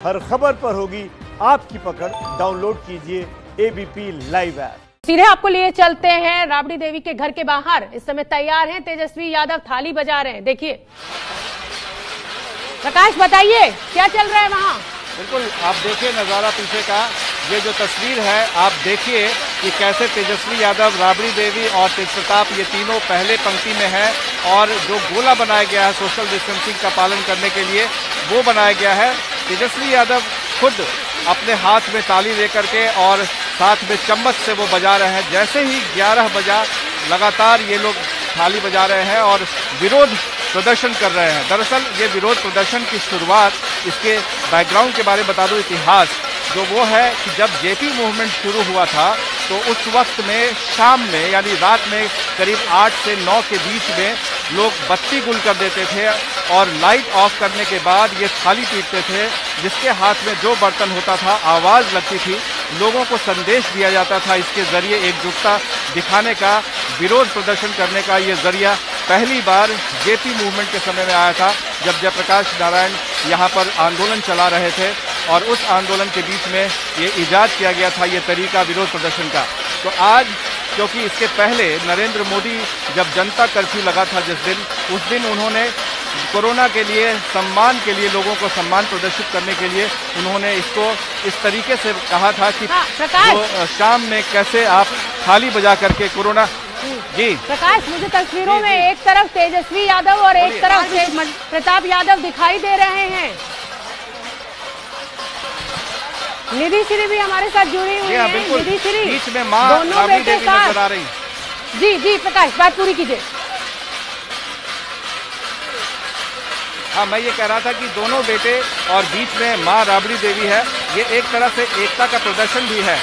हर खबर पर होगी आपकी पकड़। डाउनलोड कीजिए एबीपी लाइव ऐप। सीधे आपको लिए चलते हैं राबड़ी देवी के घर के बाहर। इस समय तैयार हैं तेजस्वी यादव, थाली बजा रहे हैं। देखिए प्रकाश, बताइए क्या चल रहा है वहां। बिल्कुल, आप देखिए नज़ारा पीछे का, ये जो तस्वीर है आप देखिए कि कैसे तेजस्वी यादव, राबड़ी देवी और तेजप्रताप ये तीनों पहले पंक्ति में हैं और जो गोला बनाया गया है सोशल डिस्टेंसिंग का पालन करने के लिए वो बनाया गया है। तेजस्वी यादव खुद अपने हाथ में ताली लेकर के और साथ में चम्मच से वो बजा रहे हैं। जैसे ही 11 बजा लगातार ये लोग थाली बजा रहे हैं और विरोध प्रदर्शन कर रहे हैं। दरअसल ये विरोध प्रदर्शन की शुरुआत, इसके बैकग्राउंड के बारे में बता दूं, इतिहास जो वो है कि जब जेपी मूवमेंट शुरू हुआ था तो उस वक्त में शाम में यानी रात में करीब 8 से 9 के बीच में लोग बत्ती गुल कर देते थे और लाइट ऑफ करने के बाद ये थाली पीटते थे, जिसके हाथ में जो बर्तन होता था आवाज़ लगती थी, लोगों को संदेश दिया जाता था। इसके ज़रिए एकजुटता दिखाने का, विरोध प्रदर्शन करने का ये ज़रिया पहली बार जेपी मूवमेंट के समय में आया था, जब जयप्रकाश नारायण यहाँ पर आंदोलन चला रहे थे और उस आंदोलन के बीच में ये ईजाद किया गया था ये तरीका विरोध प्रदर्शन का। तो आज क्योंकि इसके पहले नरेंद्र मोदी जब जनता कर्फ्यू लगा था जिस दिन, उस दिन उन्होंने कोरोना के लिए, सम्मान के लिए, लोगों को सम्मान प्रदर्शित करने के लिए उन्होंने इसको इस तरीके से कहा था कि जो शाम में कैसे आप थाली बजा करके कोरोना। जी प्रकाश, मुझे तस्वीरों में एक तरफ तेजस्वी यादव और एक तरफ प्रताप यादव दिखाई दे रहे हैं। निधि श्री भी हमारे साथ जुड़ी हुई है। निधि श्री, बीच में मां दोनों बेटे नजर आ रही। जी प्रकाश, बात पूरी कीजिए। हाँ, मैं ये कह रहा था कि दोनों बेटे और बीच में मां राबड़ी देवी है। ये एक तरह से एकता का प्रदर्शन भी है।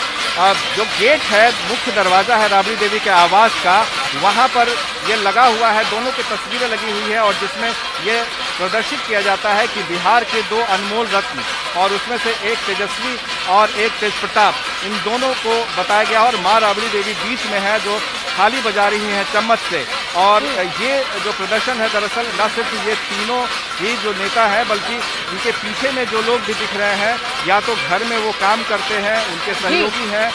जो गेट है, मुख्य दरवाजा है राबड़ी देवी के आवास का, वहाँ पर ये लगा हुआ है, दोनों की तस्वीरें लगी हुई है और जिसमें ये प्रदर्शित किया जाता है कि बिहार के दो अनमोल रत्न और उसमें से एक तेजस्वी और एक तेजप्रताप, इन दोनों को बताया गया और माँ राबड़ी देवी बीच में है जो थाली बजा रही हैं चम्मच से। और ये जो प्रदर्शन है दरअसल न सिर्फ ये तीनों ही जो नेता हैं बल्कि इनके पीछे में जो लोग भी दिख रहे हैं, या तो घर में वो काम करते हैं, उनके सहयोगी हैं,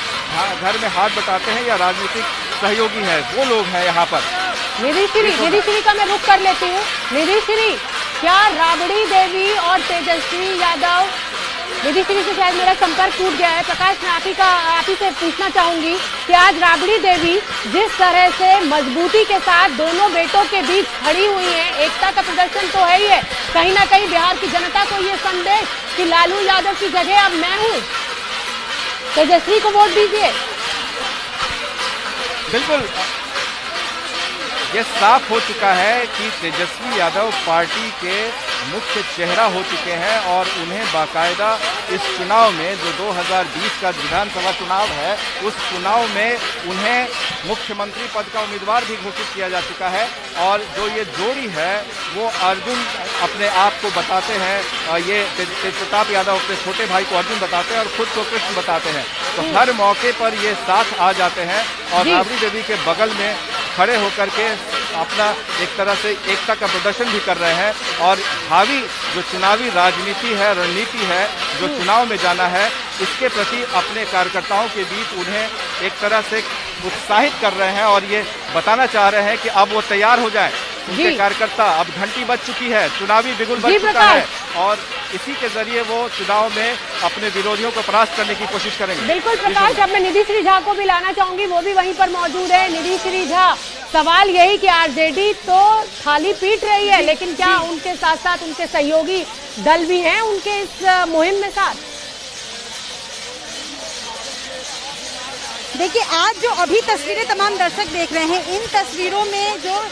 घर में हाथ बटाते हैं, या राजनीतिक सहयोगी हैं, वो लोग हैं यहाँ पर। निधि श्री का मैं रुख कर लेती हूँ। निधि श्री, क्या राबड़ी देवी और तेजस्वी यादव, निधि श्री से शायद मेरा संपर्क टूट गया है। प्रकाश, मैं आप ही से पूछना चाहूंगी कि आज राबड़ी देवी जिस तरह से मजबूती के साथ दोनों बेटों के बीच खड़ी हुई हैं, एकता का प्रदर्शन तो है ही है, कहीं ना कहीं बिहार की जनता को ये संदेश कि लालू यादव की जगह अब मैं हूँ, तेजस्वी को वोट दीजिए। बिल्कुल, ये साफ हो चुका है कि तेजस्वी यादव पार्टी के मुख्य चेहरा हो चुके हैं और उन्हें बाकायदा इस चुनाव में, जो 2020 का विधानसभा चुनाव है, उस चुनाव में उन्हें मुख्यमंत्री पद का उम्मीदवार भी घोषित किया जा चुका है। और जो ये जोड़ी है वो अर्जुन अपने आप को बताते हैं, ये तेजप्रताप यादव अपने छोटे भाई को अर्जुन बताते हैं और खुद को कृष्ण बताते हैं। तो हर मौके पर ये साथ आ जाते हैं और राबड़ी देवी के बगल में खड़े होकर के अपना एक तरह से एकता का प्रदर्शन भी कर रहे हैं। और भावी जो चुनावी राजनीति है, रणनीति है, जो चुनाव में जाना है, इसके प्रति अपने कार्यकर्ताओं के बीच उन्हें एक तरह से उत्साहित कर रहे हैं और ये बताना चाह रहे हैं कि अब वो तैयार हो जाएं। उनके कार्यकर्ता, अब घंटी बज चुकी है, चुनावी बिगुल बज चुका है और इसी के जरिए वो चुनाव में अपने विरोधियों को परास्त करने की कोशिश करेंगे। बिल्कुल प्रकाश, अब मैं निधि श्री झा को भी लाना चाहूंगी, वो भी वहीं पर मौजूद है। निधि श्री झा, सवाल यही कि आरजेडी तो थाली पीट रही है, लेकिन क्या उनके साथ साथ उनके सहयोगी दल भी हैं उनके इस मुहिम में साथ? देखिए, आज जो अभी तस्वीरें तमाम दर्शक देख रहे हैं, इन तस्वीरों में जो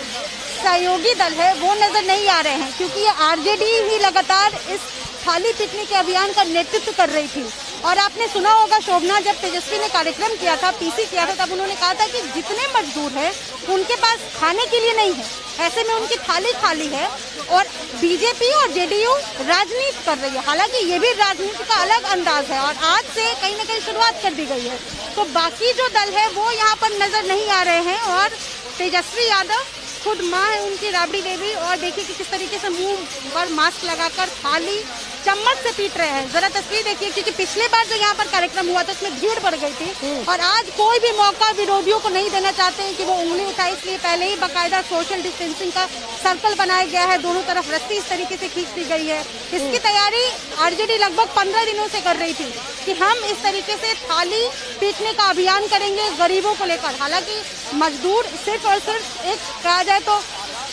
सहयोगी दल है वो नजर नहीं आ रहे हैं, क्योंकि ये आरजेडी ही लगातार इस थाली पीटने के अभियान का नेतृत्व कर रही थी। और आपने सुना होगा, शोभना, जब तेजस्वी ने कार्यक्रम किया था, पीसी किया था, तब उन्होंने कहा था कि जितने मजदूर हैं उनके पास खाने के लिए नहीं है, ऐसे में उनकी थाली खाली है। और बीजेपी और जेडीयू राजनीति कर रही है, हालांकि ये भी राजनीति का अलग अंदाज है और आज से कहीं ना कहीं शुरुआत कर दी गई है। तो बाकी जो दल है वो यहाँ पर नजर नहीं आ रहे हैं और तेजस्वी यादव खुद माँ है उनकी राबड़ी देवी, और देखिए कि किस तरीके से मुंह पर मास्क लगाकर थाली चम्मच से पीट रहे हैं। जरा तस्वीर देखिए, क्योंकि पिछले बार जो यहाँ पर कार्यक्रम हुआ था उसमें भीड़ बढ़ गई थी और आज कोई भी मौका विरोधियों को नहीं देना चाहते हैं कि वो उंगली उठाए, इसलिए पहले ही बाकायदा सोशल डिस्टेंसिंग का सर्कल बनाया गया है। दोनों तरफ रस्सी इस तरीके से खींच दी गई है। इसकी तैयारी आरजेडी लगभग 15 दिनों से कर रही थी कि हम इस तरीके से थाली पीटने का अभियान करेंगे गरीबों को लेकर। हालांकि मजदूर सिर्फ और सिर्फ एक कहा जाए तो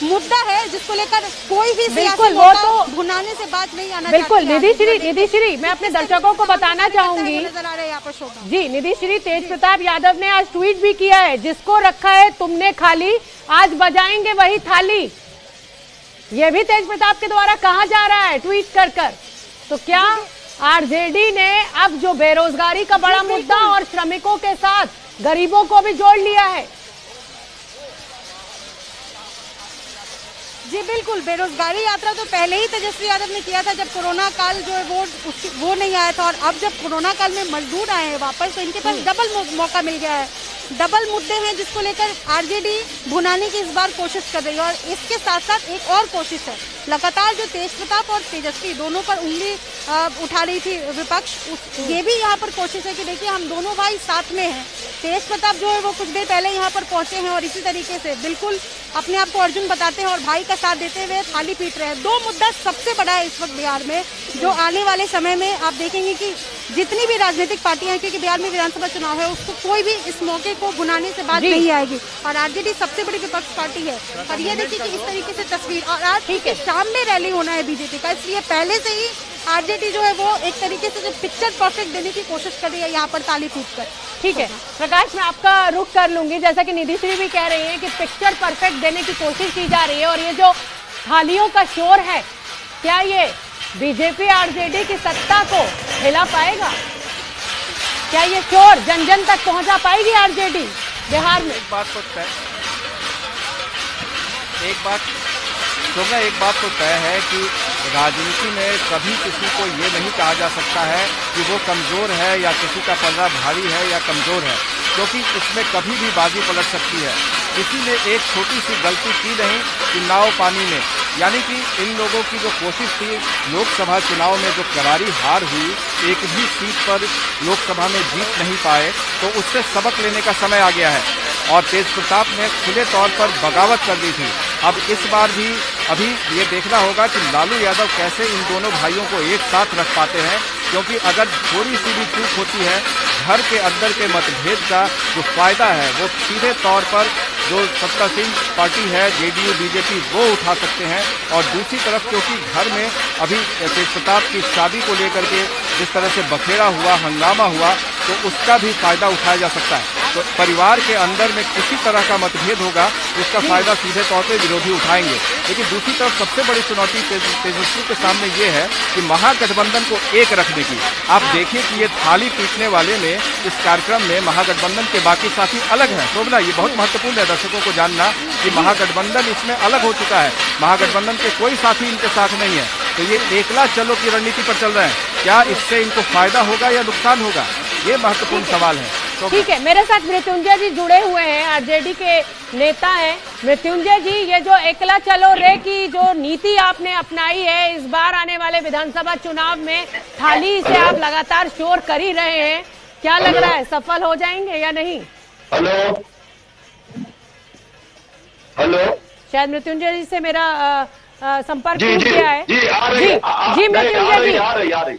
मुद्दा है जिसको लेकर कोई भी बिल्कुल वो तो भुनाने से बात नहीं आना। बिल्कुल निधिश्री, मैं अपने दर्शकों को बताना चाहूंगी नजर आ रहे हैं यहाँ पर शोभा जी। निधिश्री, तेज प्रताप यादव ने आज ट्वीट भी किया है, जिसको रखा है तुमने खाली आज बजाएंगे वही थाली। ये भी तेज प्रताप के द्वारा कहा जा रहा है ट्वीट कर। तो क्या आरजेडी ने अब जो बेरोजगारी का बड़ा मुद्दा और श्रमिकों के साथ गरीबों को भी जोड़ लिया है? जी बिल्कुल, बेरोजगारी यात्रा तो पहले ही तेजस्वी यादव ने किया था जब कोरोना काल जो है वो नहीं आया था, और अब जब कोरोना काल में मजदूर आए हैं वापस तो इनके पास डबल मौका मिल गया है। डबल मुद्दे हैं जिसको लेकर आरजेडी भुनाने की इस बार कोशिश कर रही है। और इसके साथ साथ एक और कोशिश है, लगातार जो तेज प्रताप और तेजस्वी दोनों पर उंगली उठा रही थी विपक्ष, ये भी यहाँ पर कोशिश है कि देखिए हम दोनों भाई साथ में हैं। तेज प्रताप जो है वो कुछ देर पहले यहाँ पर पहुंचे हैं और इसी तरीके से बिल्कुल अपने आप को अर्जुन बताते हैं और भाई का साथ देते हुए थाली पीट रहे हैं। दो मुद्दा सबसे बड़ा है इस वक्त बिहार में, जो आने वाले समय में आप देखेंगे कि जितनी भी राजनीतिक पार्टियां हैं, क्योंकि बिहार में विधानसभा चुनाव है, उसको कोई भी इस मौके को भुनाने से बात नहीं आएगी। और आरजेडी सबसे बड़ी विपक्ष पार्टी है। और ये देखिए कि इस तरीके से तस्वीर, और आज ठीक है शाम में रैली होना है बीजेपी का, इसलिए पहले से ही आरजेडी जो है वो एक तरीके से जो पिक्चर परफेक्ट देने की कोशिश कर रही है यहाँ पर ताली पीट कर। ठीक है प्रकाश, मैं आपका रुख कर लूंगी। जैसा कि निधिश्री भी कह रही है कि पिक्चर परफेक्ट देने की कोशिश की जा रही है, और ये जो थालियों का शोर है, क्या ये बीजेपी आरजेडी की सत्ता को हिला पाएगा? क्या ये शोर जन जन तक पहुंचा पाएगी आरजेडी बिहार में? एक बात तो तय है कि राजनीति में कभी किसी को ये नहीं कहा जा सकता है कि वो कमजोर है या किसी का पल्ला भारी है या कमजोर है, क्योंकि इसमें कभी भी बाजी पलट सकती है। किसी ने एक छोटी सी गलती की नहीं कि नाव पानी में, यानी कि इन लोगों की जो कोशिश थी लोकसभा चुनाव में जो करारी हार हुई, एक भी सीट पर लोकसभा में जीत नहीं पाए, तो उससे सबक लेने का समय आ गया है। और तेज प्रताप ने खुले तौर पर बगावत कर दी थी। अब इस बार भी अभी ये देखना होगा कि लालू यादव कैसे इन दोनों भाइयों को एक साथ रख पाते हैं, क्योंकि अगर थोड़ी सी भी चूक होती है, घर के अंदर के मतभेद का जो फायदा है वो सीधे तौर पर जो सत्तासीन पार्टी है जेडीयू बीजेपी वो उठा सकते हैं। और दूसरी तरफ क्योंकि घर में अभी तेज प्रताप की शादी को लेकर के जिस तरह से बखेड़ा हुआ, हंगामा हुआ, तो उसका भी फायदा उठाया जा सकता है। तो परिवार के अंदर में किसी तरह का मतभेद होगा, उसका फायदा सीधे तौर पे विरोधी उठाएंगे। लेकिन दूसरी तरफ सबसे बड़ी चुनौती तेजस्वी के सामने ये है कि महागठबंधन को एक रखने की। आप देखिए कि ये थाली पीटने वाले में इस कार्यक्रम में महागठबंधन के बाकी साथी अलग हैं। शोभना, ये बहुत महत्वपूर्ण है दर्शकों को जानना कि महागठबंधन इसमें अलग हो चुका है। महागठबंधन के कोई साथी इनके साथ नहीं है, तो ये एकला चलो की रणनीति पर चल रहे हैं। क्या इससे इनको फायदा होगा या नुकसान होगा, ये महत्वपूर्ण सवाल है। ठीक है, मेरे साथ मृत्युंजय जी जुड़े हुए हैं, आरजेडी के नेता हैं। मृत्युंजय जी, ये जो एकला चलो रे की जो नीति आपने अपनाई है, इस बार आने वाले विधानसभा चुनाव में थाली से आप लगातार शोर कर ही रहे हैं, क्या लग रहा है सफल हो जाएंगे या नहीं? हेलो, शायद मृत्युंजय जी से मेरा संपर्क टूट गया है। जी मृत्युंजय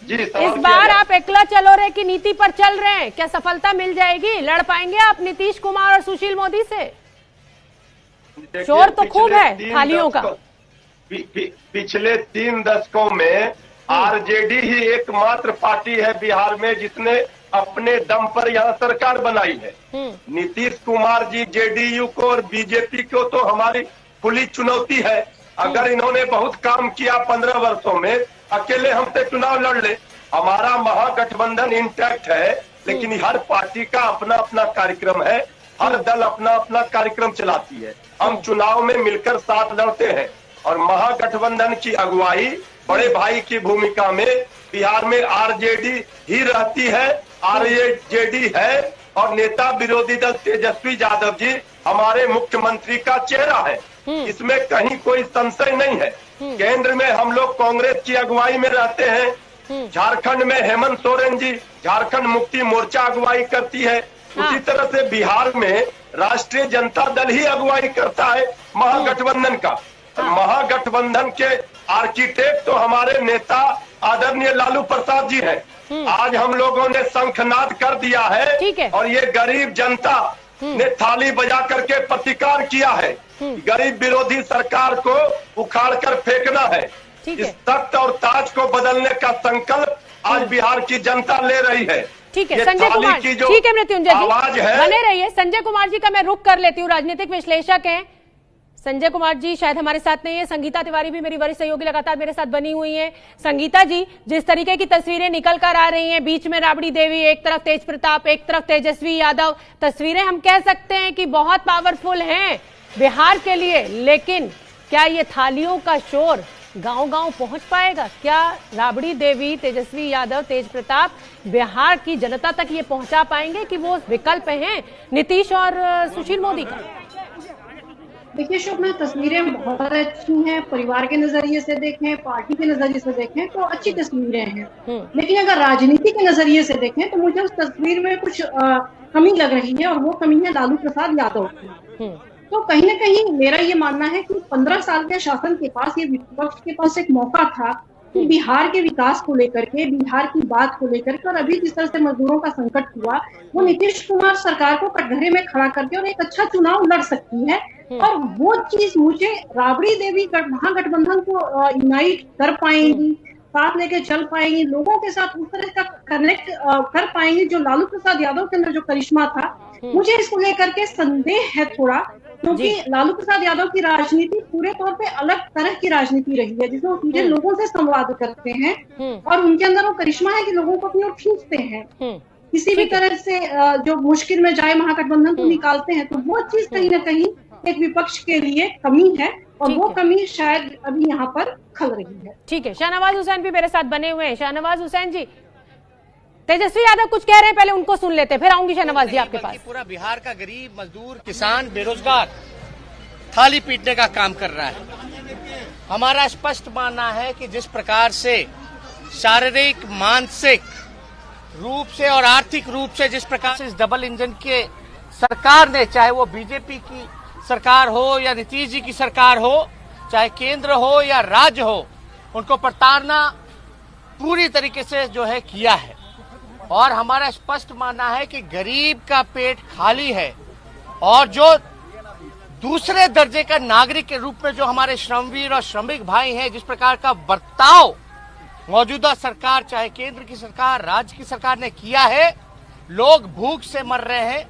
जी, इस बार आप एकला चलो रे की नीति पर चल रहे हैं, क्या सफलता मिल जाएगी? लड़ पाएंगे आप नीतीश कुमार और सुशील मोदी से? शोर तो खूब है थालियों का। पिछले 3 दशकों में आरजेडी ही एकमात्र पार्टी है बिहार में जिसने अपने दम पर यहाँ सरकार बनाई है। नीतीश कुमार जी, जेडीयू को और बीजेपी को तो हमारी खुली चुनौती है। अगर इन्होंने बहुत काम किया 15 वर्षों में, अकेले हमसे चुनाव लड़ ले। हमारा महागठबंधन इंटैक्ट है, लेकिन हर पार्टी का अपना अपना कार्यक्रम है, हर दल अपना अपना कार्यक्रम चलाती है। हम चुनाव में मिलकर साथ लड़ते हैं और महागठबंधन की अगुवाई बड़े भाई की भूमिका में बिहार में आरजेडी ही रहती है। आरजेडी है और नेता विरोधी दल तेजस्वी यादव जी हमारे मुख्यमंत्री का चेहरा है, इसमें कहीं कोई संशय नहीं है। केंद्र में हम लोग कांग्रेस की अगुवाई में रहते हैं। झारखंड में हेमंत सोरेन जी झारखंड मुक्ति मोर्चा अगुवाई करती है। उसी तरह से बिहार में राष्ट्रीय जनता दल ही अगुवाई करता है महागठबंधन का। महागठबंधन के आर्किटेक्ट तो हमारे नेता आदरणीय लालू प्रसाद जी हैं। आज हम लोगों ने शंखनाद कर दिया है और ये गरीब जनता ने थाली बजा करके प्रतिकार किया है। गरीब विरोधी सरकार को उखाड़ कर फेंकना है। इस तख्त और ताज को बदलने का संकल्प आज बिहार की जनता ले रही है। ठीक है संजय कुमार, ठीक है मृत्युंजय जी बने रहिए। संजय कुमार जी का मैं रुख कर लेती हूँ, राजनीतिक विश्लेषक हैं संजय कुमार जी, शायद हमारे साथ नहीं है। संगीता तिवारी भी मेरी वरिष्ठ सहयोगी लगातार मेरे साथ बनी हुई है। संगीता जी, जिस तरीके की तस्वीरें निकल कर आ रही हैं, बीच में राबड़ी देवी, एक तरफ तेज प्रताप, एक तरफ तेजस्वी यादव, तस्वीरें हम कह सकते हैं कि बहुत पावरफुल हैं बिहार के लिए, लेकिन क्या ये थालियों का शोर गांव-गांव पहुंच पाएगा? क्या राबड़ी देवी, तेजस्वी यादव, तेज प्रताप बिहार की जनता तक ये पहुंचा पाएंगे कि वो विकल्प हैं नीतीश और सुशील मोदी का? देखिए शुभना, तस्वीरें बहुत अच्छी हैं। परिवार के नजरिए से देखें, पार्टी के नजरिए से देखें तो अच्छी तस्वीरें हैं, लेकिन अगर राजनीति के नजरिए से देखें तो मुझे उस तस्वीर में कुछ कमी लग रही है, और वो कमी है लालू प्रसाद यादव की। तो कहीं ना कहीं मेरा ये मानना है कि 15 साल के शासन के पास, ये विपक्ष के पास एक मौका था कि बिहार के विकास को लेकर के, बिहार की बात को लेकर के, और अभी जिस तरह से मजदूरों का संकट हुआ, वो नीतीश कुमार सरकार को कटघरे में खड़ा करके और एक अच्छा चुनाव लड़ सकती है। और वो चीज मुझे राबड़ी देवी महागठबंधन को यूनाइट कर पाएंगी, साथ लेके चल पाएंगी, लोगों के साथ उस तरह का कनेक्ट कर पाएंगी जो लालू प्रसाद यादव के अंदर जो करिश्मा था, मुझे इसको लेकर के संदेह है थोड़ा। क्योंकि लालू प्रसाद यादव की राजनीति पूरे तौर पे अलग तरह की राजनीति रही है, जिसमें वो सीधे लोगों से संवाद करते हैं और उनके अंदर वो करिश्मा है कि लोगों को अपनी ओर खींचते हैं। किसी भी तरह से जो मुश्किल में जाए महागठबंधन को निकालते हैं। तो वो चीज कहीं ना कहीं एक विपक्ष के लिए कमी है, और वो कमी शायद अभी यहाँ पर खल रही है। ठीक है, शाहनवाज हुसैन भी मेरे साथ बने हुए हैं। शाहनवाज हुसैन जी, तेजस्वी यादव कुछ कह रहे हैं, पहले उनको सुन लेते हैं, फिर आऊंगी शाहनवाज जी आपके पास। पूरा बिहार का गरीब, मजदूर, किसान, बेरोजगार थाली पीटने का काम कर रहा है। हमारा स्पष्ट मानना है कि जिस प्रकार से शारीरिक, मानसिक रूप से और आर्थिक रूप से जिस प्रकार से इस डबल इंजन के सरकार ने, चाहे वो बीजेपी की सरकार हो या नीतीश जी की सरकार हो, चाहे केंद्र हो या राज्य हो, उनको प्रताड़ना पूरी तरीके से जो है किया है। और हमारा स्पष्ट मानना है कि गरीब का पेट खाली है, और जो दूसरे दर्जे का नागरिक के रूप में जो हमारे श्रमवीर और श्रमिक भाई हैं, जिस प्रकार का बर्ताव मौजूदा सरकार, चाहे केंद्र की सरकार, राज्य की सरकार ने किया है, लोग भूख से मर रहे हैं,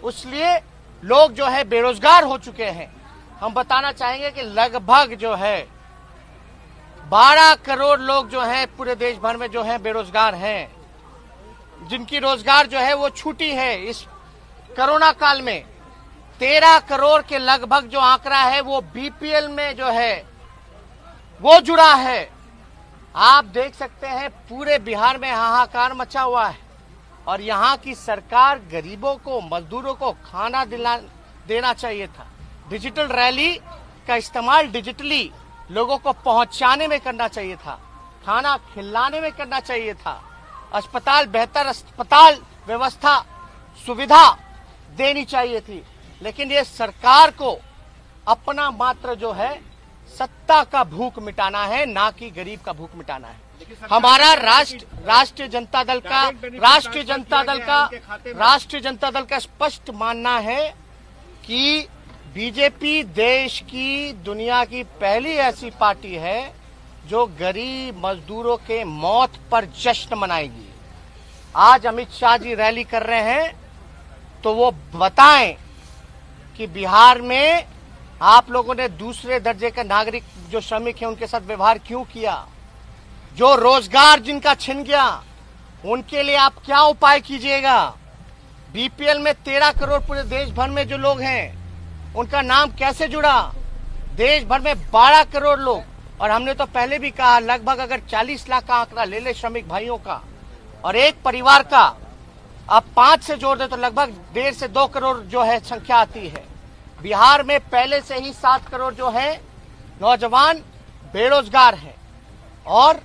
इसलिए लोग जो है बेरोजगार हो चुके हैं। हम बताना चाहेंगे कि लगभग जो है 12 करोड़ लोग जो हैं पूरे देश भर में जो है बेरोजगार हैं, जिनकी रोजगार जो है वो छूटी है। इस कोरोना काल में 13 करोड़ के लगभग जो आंकड़ा है वो बीपीएल में जो है वो जुड़ा है। आप देख सकते हैं पूरे बिहार में हाहाकार मचा हुआ है, और यहाँ की सरकार गरीबों को, मजदूरों को खाना देना चाहिए था। डिजिटल रैली का इस्तेमाल डिजिटली लोगों को पहुंचाने में करना चाहिए था, खाना खिलाने में करना चाहिए था, अस्पताल, बेहतर अस्पताल व्यवस्था, सुविधा देनी चाहिए थी। लेकिन ये सरकार को अपना मात्र जो है सत्ता का भूख मिटाना है, ना कि गरीब का भूख मिटाना है। हमारा राष्ट्रीय जनता दल का स्पष्ट मानना है कि बीजेपी देश की, दुनिया की पहली ऐसी पार्टी है जो गरीब मजदूरों के मौत पर जश्न मनाएगी। आज अमित शाह जी रैली कर रहे हैं, तो वो बताएं कि बिहार में आप लोगों ने दूसरे दर्जे के नागरिक जो श्रमिक हैं उनके साथ व्यवहार क्यों किया, जो रोजगार जिनका छिन गया उनके लिए आप क्या उपाय कीजिएगा। बीपीएल में 13 करोड़ पूरे देश भर में जो लोग हैं उनका नाम कैसे जुड़ा। देश भर में 12 करोड़ लोग, और हमने तो पहले भी कहा लगभग अगर 40 लाख का आंकड़ा ले ले श्रमिक भाइयों का, और एक परिवार का आप 5 से जोड़ दे तो लगभग 1.5 से 2 करोड़ जो है संख्या आती है। बिहार में पहले से ही 7 करोड़ जो है नौजवान बेरोजगार हैं और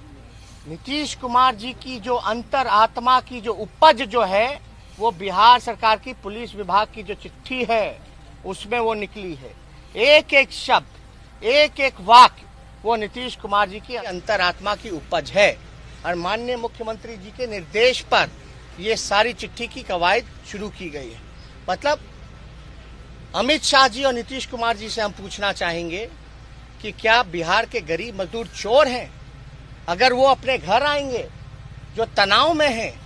नीतीश कुमार जी की जो अंतर आत्मा की जो उपज जो है वो बिहार सरकार की पुलिस विभाग की जो चिट्ठी है उसमें वो निकली है। एक एक शब्द, एक एक वाक्य वो नीतीश कुमार जी की अंतरात्मा की उपज है और माननीय मुख्यमंत्री जी के निर्देश पर ये सारी चिट्ठी की कवायद शुरू की गई है। मतलब अमित शाह जी और नीतीश कुमार जी से हम पूछना चाहेंगे कि क्या बिहार के गरीब मजदूर चोर हैं? अगर वो अपने घर आएंगे जो तनाव में हैं,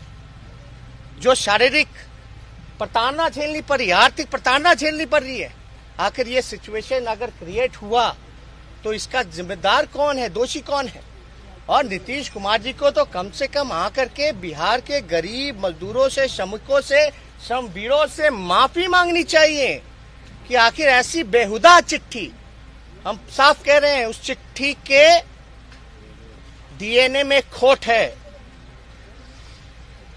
जो शारीरिक प्रताड़ना झेलनी पड़ रही है, आर्थिक प्रताड़ना झेलनी पड़ रही है, आखिर ये सिचुएशन अगर क्रिएट हुआ तो इसका जिम्मेदार कौन है, दोषी कौन है? और नीतीश कुमार जी को तो कम से कम आकर के बिहार के गरीब मजदूरों से, श्रमिकों से, श्रमवीरों से माफी मांगनी चाहिए कि आखिर ऐसी बेहुदा चिट्ठी, हम साफ कह रहे हैं उस चिट्ठी के डीएनए में खोट है,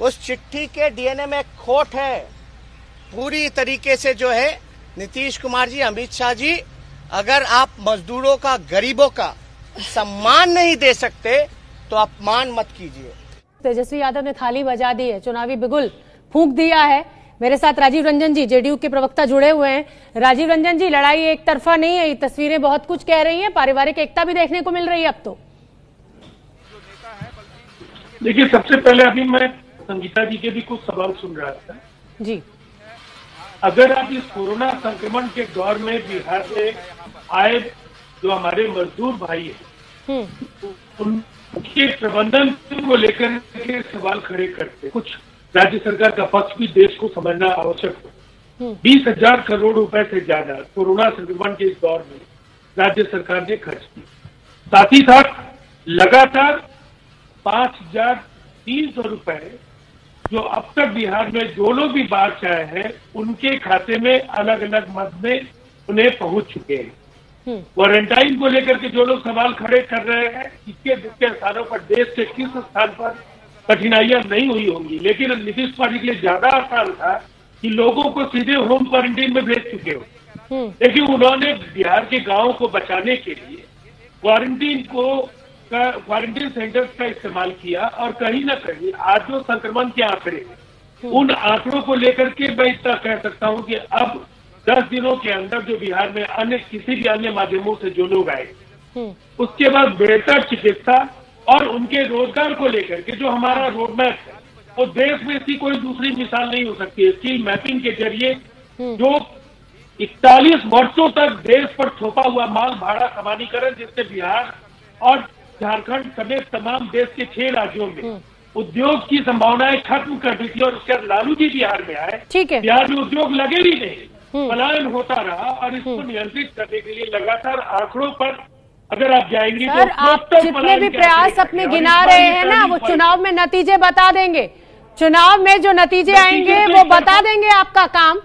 उस चिट्ठी के डीएनए में खोट है। पूरी तरीके से जो है नीतीश कुमार जी, अमित शाह जी, अगर आप मजदूरों का, गरीबों का सम्मान नहीं दे सकते तो अपमान मत कीजिए। तेजस्वी यादव ने थाली बजा दी है, चुनावी बिगुल फूंक दिया है। मेरे साथ राजीव रंजन जी, जेडीयू के प्रवक्ता, जुड़े हुए हैं। राजीव रंजन जी, लड़ाई एक तरफा नहीं है, ये तस्वीरें बहुत कुछ कह रही हैं, पारिवारिक एकता भी देखने को मिल रही है अब तो। देखिए, सबसे पहले अभी मैं संगीता जी के भी कुछ सवाल सुन रहा था जी। अगर आप इस कोरोना संक्रमण के दौर में बिहार में आए जो हमारे मजदूर भाई हैं, उनके प्रबंधन को लेकर के सवाल खड़े करते, कुछ राज्य सरकार का पक्ष भी देश को समझना आवश्यक है। 20,000 करोड़ रुपए से ज्यादा कोरोना संक्रमण के इस दौर में राज्य सरकार ने खर्च की। साथ ही साथ लगातार 5,300 रुपए जो अब तक बिहार में जो लोग भी बाहर से आए हैं उनके खाते में अलग अलग मद में उन्हें पहुंच चुके हैं। क्वारंटाइन को लेकर के जो लोग सवाल खड़े कर रहे हैं, इसके दुखके स्थानों पर देश के किस स्थान पर कठिनाइयां नहीं हुई होंगी, लेकिन नीतीश कुमार जी के लिए ज्यादा आसान था कि लोगों को सीधे होम क्वारंटाइन में भेज चुके हो। लेकिन उन्होंने बिहार के गांवों को बचाने के लिए क्वारंटीन सेंटर्स का इस्तेमाल किया और कहीं ना कहीं आज जो संक्रमण के आंकड़े, उन आंकड़ों को लेकर के मैं इतना कह सकता हूं कि अब 10 दिनों के अंदर जो बिहार में अन्य किसी भी अन्य माध्यमों से जो लोग आए, उसके बाद बेहतर चिकित्सा और उनके रोजगार को लेकर के जो हमारा रोडमैप है, वो देश में इसकी कोई दूसरी मिसाल नहीं हो सकती। इसकी मैपिंग के जरिए जो 41 वर्षों तक देश पर थोपा हुआ माल भाड़ा समानीकरण, जिससे बिहार और झारखंड समेत तमाम देश के 6 राज्यों में उद्योग की संभावनाएं खत्म कर दी थी और उसके बाद लालू जी बिहार में आए, बिहार में उद्योग लगे भी नहीं, पलायन होता रहा। और इसको नियंत्रित करने के लिए लगातार आंकड़ों पर अगर आप जाएंगे सर, आप जितने भी प्रयास अपने गिना रहे हैं ना, वो चुनाव में नतीजे बता देंगे। चुनाव में जो नतीजे आएंगे वो बता देंगे आपका काम।